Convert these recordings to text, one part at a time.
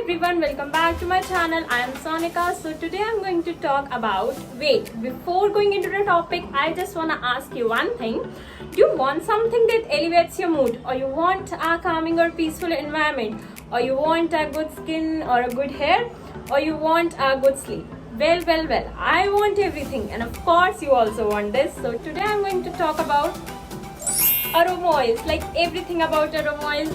everyone, welcome back to my channel. I am Sonika. So today I'm going to talk about wait. Before going into the topic, I just wanna ask you one thing. Do you want something that elevates your mood, or you want a calming or peaceful environment, or you want a good skin or a good hair, or you want a good sleep? Well, I want everything, and of course you also want this. So today I'm going to talk about aroma oils, like everything about aroma oils.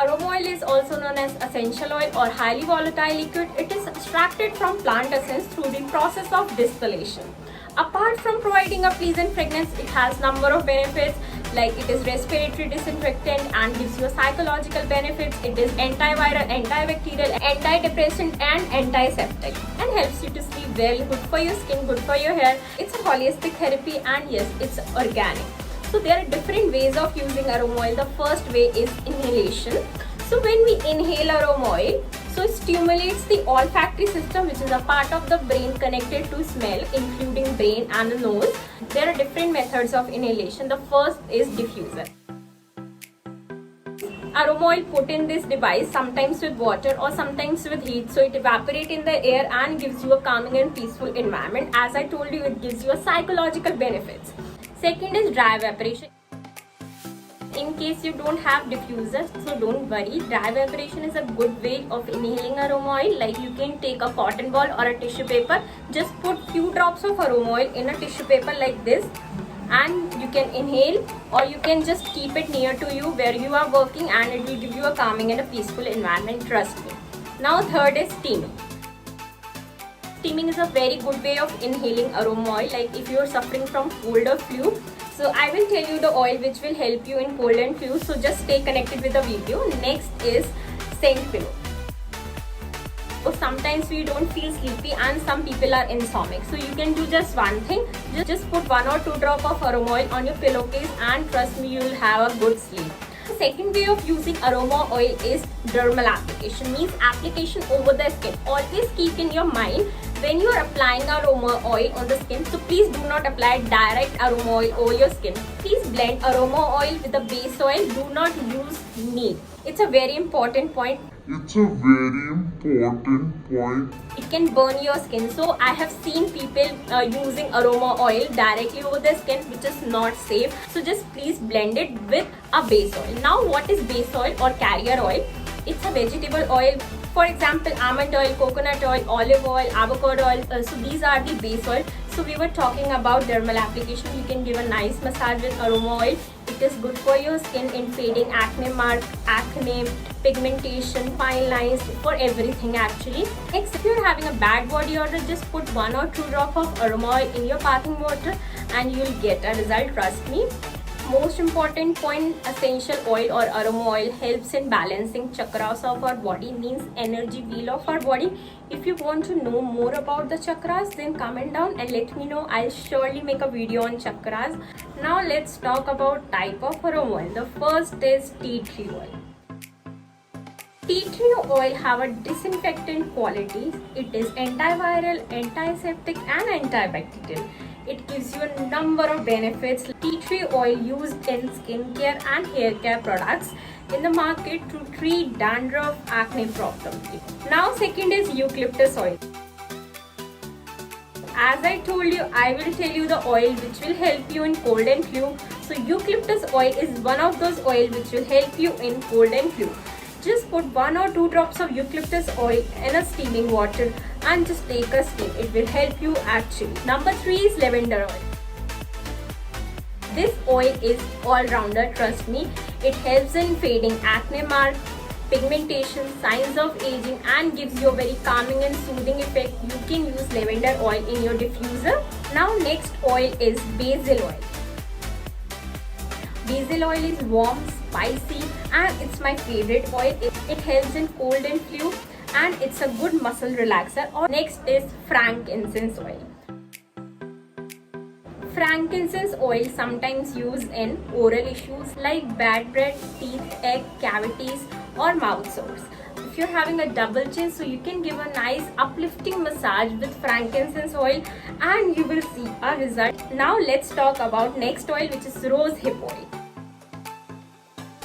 Aroma oil is also known as essential oil or highly volatile liquid. It is extracted from plant essence through the process of distillation. Apart from providing a pleasant fragrance, it has number of benefits, like it is respiratory disinfectant and gives you a psychological benefits. It is antiviral, antibacterial, antidepressant and antiseptic and helps you to sleep well, good for your skin, good for your hair. It's a holistic therapy and yes, it's organic. So there are different ways of using aroma oil. The first way is inhalation. So when we inhale aroma oil, so it stimulates the olfactory system, which is a part of the brain connected to smell, including brain and the nose. There are different methods of inhalation. The first is diffuser. Aroma oil put in this device, sometimes with water or sometimes with heat, so it evaporates in the air and gives you a calming and peaceful environment. As I told you, it gives you a psychological benefits. Second is dry evaporation. In case you don't have diffusers, so don't worry, dry evaporation is a good way of inhaling aroma oil. Like you can take a cotton ball or a tissue paper, just put few drops of aroma oil in a tissue paper like this and you can inhale, or you can just keep it near to you where you are working and it will give you a calming and a peaceful environment, trust me. Now third is steaming. Steaming is a very good way of inhaling aroma oil, like if you are suffering from cold or flu. So I will tell you the oil which will help you in cold and flu, so just stay connected with the video. Next is scent pillow. So sometimes we don't feel sleepy and some people are insomniac. So you can do just one thing, just put 1 or 2 drops of aroma oil on your pillowcase and trust me, you will have a good sleep. The second way of using aroma oil is dermal application, means application over the skin. Always keep in your mind, when you are applying aroma oil on the skin, so please do not apply direct aroma oil over your skin. Please blend aroma oil with the base oil. Do not use neat. It's a very important point. It can burn your skin. So I have seen people using aroma oil directly over the skin, which is not safe. So just please blend it with a base oil. Now what is base oil or carrier oil? It's a vegetable oil. For example, almond oil, coconut oil, olive oil, avocado oil. So these are the base oil. So we were talking about dermal application. You can give a nice massage with aroma oil. It is good for your skin in fading acne mark, acne, pigmentation, fine lines, for everything actually. Next, if you're having a bad body odor, just put 1 or 2 drops of aroma oil in your bathing water and you'll get a result, trust me. Most important point, essential oil or aroma oil helps in balancing chakras of our body, means energy wheel of our body. If you want to know more about the chakras, then comment down and let me know. I'll surely make a video on chakras. Now let's talk about type of aroma oil. The first is tea tree oil. Tea tree oil have a disinfectant qualities. It is antiviral, antiseptic and antibacterial. It gives you a number of benefits. Tea tree oil used in skincare and hair care products in the market to treat dandruff, acne problems. Now second is eucalyptus oil. As I told you, I will tell you the oil which will help you in cold and flu. So eucalyptus oil is one of those oil which will help you in cold and flu. Just put 1 or 2 drops of eucalyptus oil in a steaming water and just take a steam. It will help you actually. Number 3 is lavender oil. This oil is all-rounder, trust me. It helps in fading acne mark, pigmentation, signs of aging and gives you a very calming and soothing effect. You can use lavender oil in your diffuser. Now next oil is basil oil. Basil oil is warm, spicy and it's my favorite oil. It helps in cold and flu and it's a good muscle relaxer. Or next is frankincense oil. Frankincense oil sometimes used in oral issues like bad breath, teeth, egg cavities or mouth sores. If you're having a double chin, so you can give a nice uplifting massage with frankincense oil and you will see a result. Now let's talk about next oil, which is rose hip oil.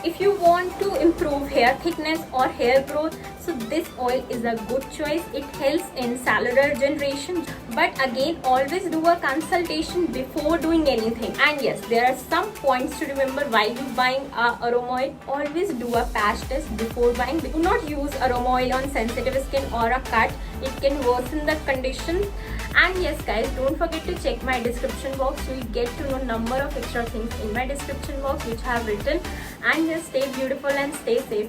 If you want to improve hair thickness or hair growth, so this oil is a good choice. It helps in cellular regeneration, but again, always do a consultation before doing anything. And yes, there are some points to remember while you buying aroma oil. Always do a patch test before buying. Do not use aroma oil on sensitive skin or a cut. It can worsen the condition. And yes guys, don't forget to check my description box. You will get to know number of extra things in my description box which I have written. And just stay beautiful and stay safe.